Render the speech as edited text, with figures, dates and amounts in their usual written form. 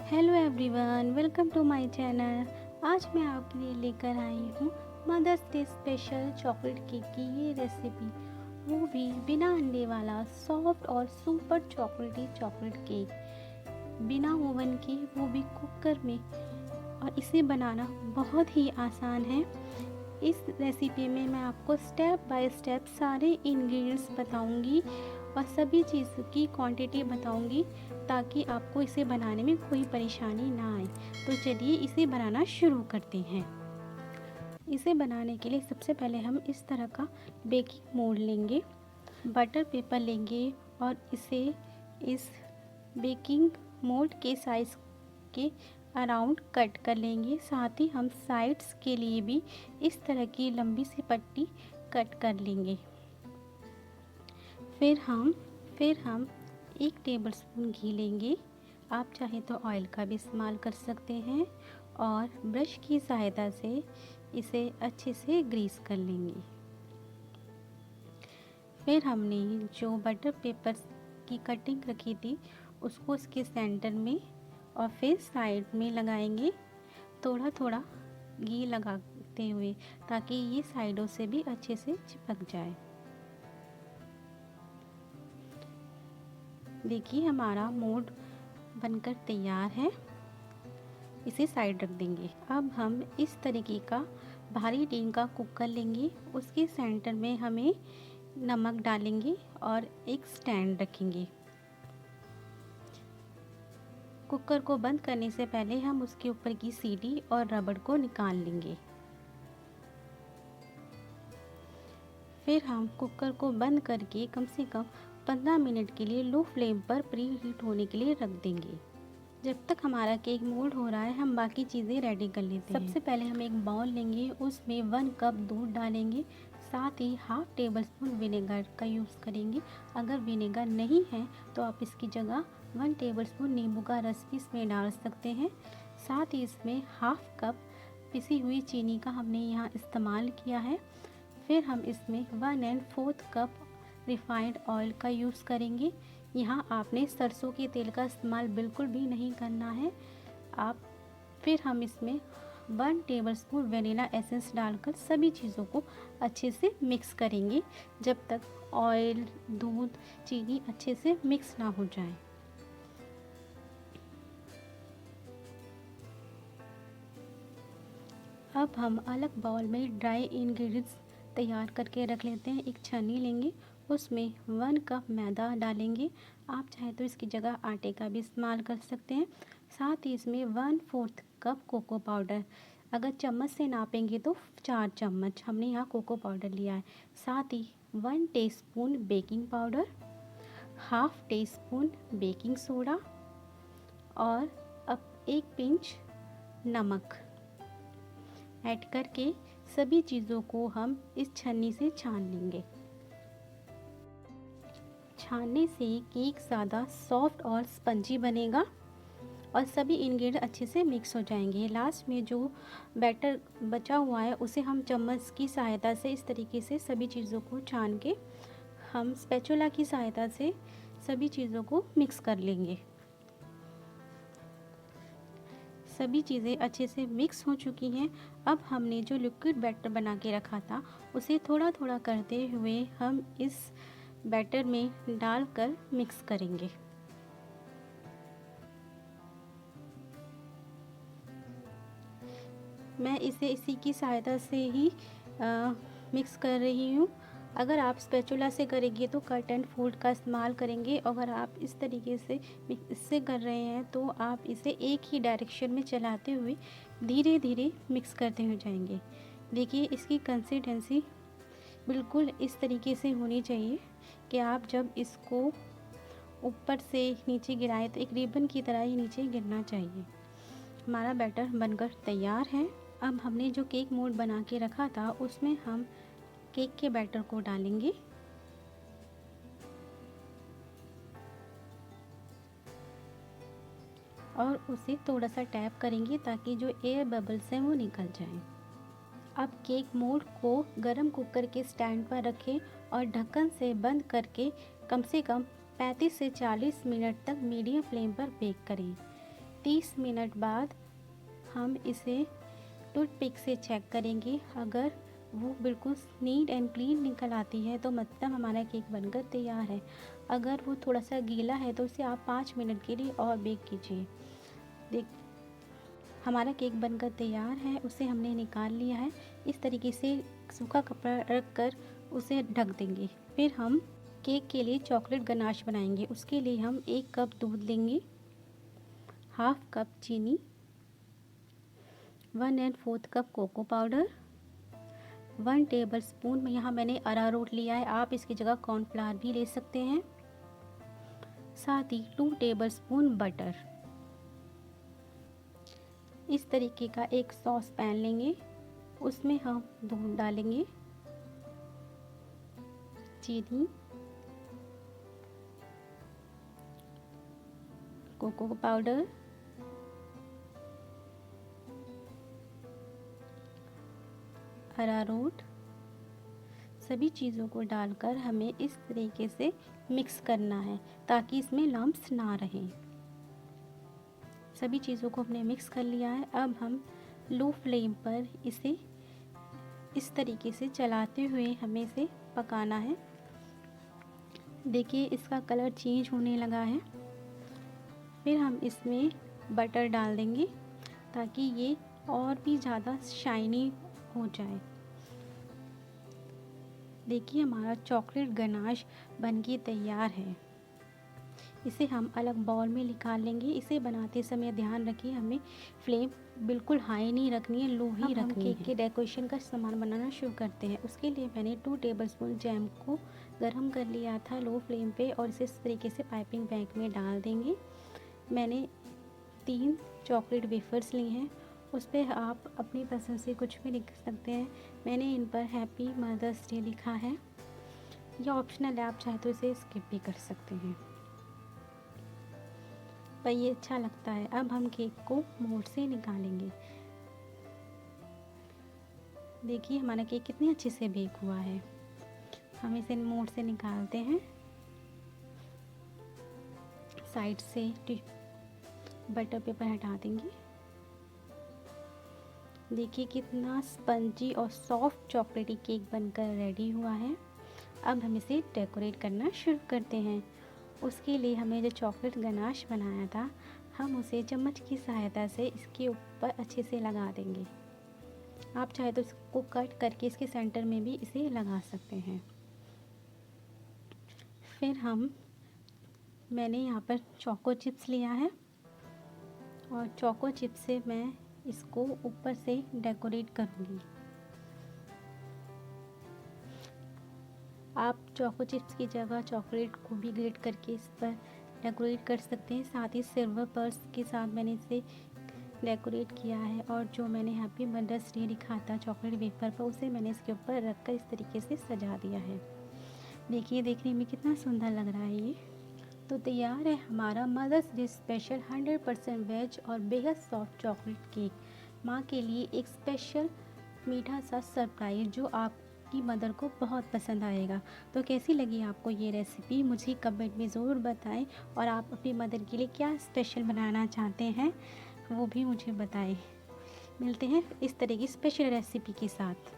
Hello everyone, welcome to my channel. आज मैं आपके लिए लेकर आई हूँ Mother's Day special chocolate cake की ये रेसिपी, वो भी बिना अंडे वाला सॉफ्ट और सुपर चॉकलेटी चॉकलेट केक, बिना ओवन के, वो भी कुकर में। और इसे बनाना बहुत ही आसान है। इस रेसिपी में मैं आपको स्टेप बाय स्टेप सारे इंग्रेडिएंट्स बताऊंगी और सभी चीज़ की क्वांटिटी बताऊंगी, ताकि आपको इसे बनाने में कोई परेशानी ना आए। तो चलिए इसे बनाना शुरू करते हैं। इसे बनाने के लिए सबसे पहले हम इस तरह का बेकिंग मोल्ड लेंगे, बटर पेपर लेंगे और इसे इस बेकिंग मोल्ड के साइज़ के अराउंड कट कर लेंगे। साथ ही हम साइड्स के लिए भी इस तरह की लंबी सी पट्टी कट कर लेंगे। फिर हम 1 टेबलस्पून घी लेंगे। आप चाहे तो ऑयल का भी इस्तेमाल कर सकते हैं और ब्रश की सहायता से इसे अच्छे से ग्रीस कर लेंगे। फिर हमने जो बटर पेपर की कटिंग रखी थी उसको इसके सेंटर में और फिर साइड में लगाएंगे, थोड़ा थोड़ा घी लगाते हुए, ताकि ये साइडों से भी अच्छे से चिपक जाए। देखिए हमारा मोल्ड बनकर तैयार है। इसे साइड रख देंगे। अब हम इस तरीके का भारी टीन का कुकर लेंगे, उसके सेंटर में हमें नमक डालेंगे और एक स्टैंड रखेंगे। कुकर को बंद करने से पहले हम उसके ऊपर की सीटी और रबड़ को निकाल लेंगे। फिर हम कुकर को बंद करके कम से कम 15 मिनट के लिए लो फ्लेम पर प्री हीट होने के लिए रख देंगे। जब तक हमारा केक मोल्ड हो रहा है, हम बाकी चीज़ें रेडी कर लेते हैं। सबसे पहले हम एक बाउल लेंगे, उसमें 1 कप दूध डालेंगे, साथ ही हाफ टेबल स्पून विनेगर का यूज़ करेंगे। अगर विनेगर नहीं है तो आप इसकी जगह 1 टेबल स्पून नींबू का रस भी इसमें डाल सकते हैं। साथ ही इसमें हाफ कप पिसी हुई चीनी का हमने यहाँ इस्तेमाल किया है। फिर हम इसमें 1/4 कप रिफाइंड ऑयल का यूज़ करेंगे। यहाँ आपने सरसों के तेल का इस्तेमाल बिल्कुल भी नहीं करना है। फिर हम इसमें 1 टेबलस्पून वेनिला एसेंस डालकर सभी चीज़ों को अच्छे से मिक्स करेंगे, जब तक ऑयल, दूध, चीनी अच्छे से मिक्स ना हो जाए। अब हम अलग बाउल में ड्राई इंग्रेडिएंट्स तैयार करके रख लेते हैं। एक छन्नी लेंगे, उसमें 1 कप मैदा डालेंगे। आप चाहे तो इसकी जगह आटे का भी इस्तेमाल कर सकते हैं। साथ ही इसमें 1/4 कप कोको पाउडर, अगर चम्मच से नापेंगे तो 4 चम्मच हमने यहाँ कोको पाउडर लिया है। साथ ही 1 teaspoon baking powder, half tea spoon baking soda और अब 1 पिंच नमक ऐड करके सभी चीज़ों को हम इस छन्नी से छान लेंगे। छानने से केक ज़्यादा सॉफ्ट और स्पंजी बनेगा और सभी इंग्रेडिएंट अच्छे से मिक्स हो जाएंगे। लास्ट में जो बैटर बचा हुआ है उसे हम चम्मच की सहायता से इस तरीके से सभी चीज़ों को छान के हम स्पैचुला की सहायता से सभी चीज़ों को मिक्स कर लेंगे। सभी चीज़ें अच्छे से मिक्स हो चुकी हैं। अब हमने जो लिक्विड बैटर बना के रखा था उसे थोड़ा थोड़ा करते हुए हम इस बैटर में डालकर मिक्स करेंगे। मैं इसे इसी की सहायता से ही मिक्स कर रही हूँ। अगर आप स्पैचुला से करेंगे तो कट एंड फोल्ड का इस्तेमाल करेंगे। अगर आप इस तरीके से इससे कर रहे हैं तो आप इसे एक ही डायरेक्शन में चलाते हुए धीरे धीरे मिक्स करते हुए जाएंगे। देखिए इसकी कंसिस्टेंसी बिल्कुल इस तरीके से होनी चाहिए कि आप जब इसको ऊपर से नीचे गिराएं तो एक रिबन की तरह ही नीचे गिरना चाहिए। हमारा बैटर बनकर तैयार है। अब हमने जो केक मोल्ड बना के रखा था उसमें हम केक के बैटर को डालेंगे और उसे थोड़ा सा टैप करेंगे ताकि जो एयर बबल्स हैं वो निकल जाएं। अब केक मोल्ड को गरम कुकर के स्टैंड पर रखें और ढक्कन से बंद करके कम से कम 35 से 40 मिनट तक मीडियम फ्लेम पर बेक करें। 30 मिनट बाद हम इसे टूथपिक से चेक करेंगे। अगर वो बिल्कुल नीट एंड क्लीन निकल आती है तो मतलब हमारा केक बनकर तैयार है। अगर वो थोड़ा सा गीला है तो उसे आप 5 मिनट के लिए और बेक कीजिए। देख, हमारा केक बनकर तैयार है, उसे हमने निकाल लिया है। इस तरीके से सूखा कपड़ा रख कर उसे ढक देंगे। फिर हम केक के लिए चॉकलेट गनाश बनाएंगे। उसके लिए हम 1 कप दूध लेंगे, हाफ कप चीनी, 1 cup cocoa powder, 1 tablespoon यहाँ मैंने अरारोट लिया है, आप इसकी जगह कॉर्नफ्लावर भी ले सकते हैं। साथ ही 2 टेबल स्पून बटर। इस तरीके का एक सॉस पैन लेंगे, उसमें हम दूध डालेंगे, चीनी, कोको पाउडर, अरारोट, सभी चीज़ों को डालकर हमें इस तरीके से मिक्स करना है ताकि इसमें लम्प्स ना रहें। सभी चीज़ों को हमने मिक्स कर लिया है। अब हम लो फ्लेम पर इसे इस तरीके से चलाते हुए हमें इसे पकाना है। देखिए इसका कलर चेंज होने लगा है। फिर हम इसमें बटर डाल देंगे ताकि ये और भी ज़्यादा शाइनी हो जाए। देखिए हमारा चॉकलेट गनाश बनके तैयार है। इसे हम अलग बाउल में निकाल लेंगे। इसे बनाते समय ध्यान रखिए हमें फ्लेम बिल्कुल हाई नहीं रखनी है, लो ही रखनी है। हम केक के डेकोरेशन का सामान बनाना शुरू करते हैं। उसके लिए मैंने 2 टेबलस्पून जैम को गर्म कर लिया था लो फ्लेम पे और इसे इस तरीके से पाइपिंग बैग में डाल देंगे। मैंने 3 चॉकलेट वेफर्स ली हैं, उस पर आप अपनी पसंद से कुछ भी लिख सकते हैं। मैंने इन पर हैप्पी मदर्स डे लिखा है। यह ऑप्शनल है, आप चाहे तो इसे स्किप भी कर सकते हैं, पर ये अच्छा लगता है। अब हम केक को मोल्ड से निकालेंगे। देखिए हमारा केक कितने अच्छे से बेक हुआ है। हम इसे मोल्ड से निकालते हैं। साइड से बटर पेपर हटा देंगे। देखिए कितना स्पंजी और सॉफ्ट चॉकलेटी केक बनकर रेडी हुआ है। अब हम इसे डेकोरेट करना शुरू करते हैं। उसके लिए हमने जो चॉकलेट गनाश बनाया था, हम उसे चम्मच की सहायता से इसके ऊपर अच्छे से लगा देंगे। आप चाहे तो इसको कट करके इसके सेंटर में भी इसे लगा सकते हैं। फिर मैंने यहाँ पर चोको चिप्स लिया है और चोको चिप्स से मैं इसको ऊपर से डेकोरेट करूँगी। आप चोको चिप्स की जगह चॉकलेट को भी ग्रेट करके इस पर डेकोरेट कर सकते हैं। साथ ही सिल्वर पर्स के साथ मैंने इसे डेकोरेट किया है और जो मैंने हैप्पी मदर्स डे लिखा था चॉकलेट वेफर पर, उसे मैंने इसके ऊपर रखकर इस तरीके से सजा दिया है। देखिए देखने में कितना सुंदर लग रहा है ये। तो तैयार है हमारा मदर्स डे स्पेशल 100% वेज और बेहद सॉफ्ट चॉकलेट केक। माँ के लिए एक स्पेशल मीठा सा सरप्राइज़ जो आपकी मदर को बहुत पसंद आएगा। तो कैसी लगी आपको ये रेसिपी, मुझे कमेंट में ज़रूर बताएं और आप अपनी मदर के लिए क्या स्पेशल बनाना चाहते हैं वो भी मुझे बताएं। मिलते हैं इस तरह की स्पेशल रेसिपी के साथ।